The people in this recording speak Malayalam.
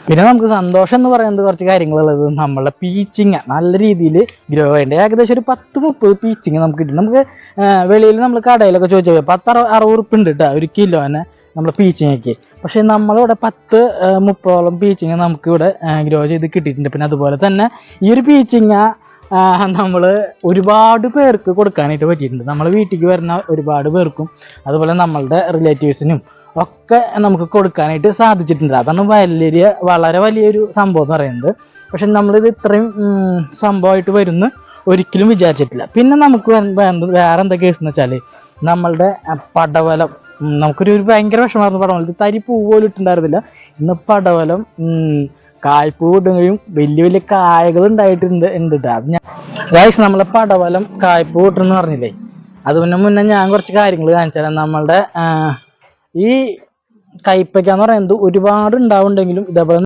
പിന്നെ നമുക്ക് സന്തോഷം എന്ന് പറയുന്നത് കുറച്ച് കാര്യങ്ങളുള്ളത് നമ്മളെ പീച്ചിങ് നല്ല രീതിയിൽ ഗ്രോ ചെയ്യേണ്ട ഏകദേശം ഒരു 10-30 പീച്ചിങ് നമുക്ക് കിട്ടും. നമുക്ക് വെളിയിൽ നമ്മൾ കടയിലൊക്കെ ചോദിച്ചാൽ 10-60 ഉറുപ്പ് ഉണ്ട് കേട്ടോ ഒരു കിലോ തന്നെ നമ്മൾ പീച്ചിങ്ങൊക്കെ. പക്ഷെ നമ്മളിവിടെ 10-30ഓളം പീച്ചിങ് നമുക്കിവിടെ ഗ്രോ ചെയ്ത് കിട്ടിയിട്ടുണ്ട്. പിന്നെ അതുപോലെ തന്നെ ഈ ഒരു പീച്ചിങ്ങ നമ്മൾ ഒരുപാട് പേർക്ക് കൊടുക്കാനായിട്ട് പറ്റിയിട്ടുണ്ട്. നമ്മൾ വീട്ടിലേക്ക് വരുന്ന ഒരുപാട് പേർക്കും അതുപോലെ നമ്മളുടെ റിലേറ്റീവ്സിനും ഒക്കെ നമുക്ക് കൊടുക്കാനായിട്ട് സാധിച്ചിട്ടുണ്ട്. അതാണ് വളരെ വലിയൊരു സംഭവം എന്ന് പറയുന്നത്. പക്ഷെ നമ്മളിത് ഇത്രയും സംഭവമായിട്ട് വരുന്ന ഒരിക്കലും വിചാരിച്ചിട്ടില്ല. പിന്നെ നമുക്ക് വേറെ എന്താ കേസ് എന്ന് വെച്ചാൽ നമ്മളുടെ പടവലം നമുക്കൊരു ഭയങ്കര വിഷമായിരുന്നു. പടവലം തരി പൂ പോലും ഇട്ടുണ്ടായിരുന്നില്ല. ഇന്ന് പടവലം കായ്പൂ ഇടുകയും വലിയ വലിയ കായകൾ ഉണ്ടായിട്ടുണ്ട്. അത് ഞാൻ ഗൈസ് നമ്മളെ പടവലം കായ്പൂ ഇട്ടെന്ന് പറഞ്ഞില്ലേ, അതുപോലെ മുന്നേ ഞാൻ കുറച്ച് കാര്യങ്ങൾ കാണിച്ചു തരാം. നമ്മളുടെ ഈ കൈപ്പയ്ക്ക എന്ന് പറയുന്നത് ഒരുപാട് ഉണ്ടാവുണ്ടെങ്കിലും ഇതേപോലെ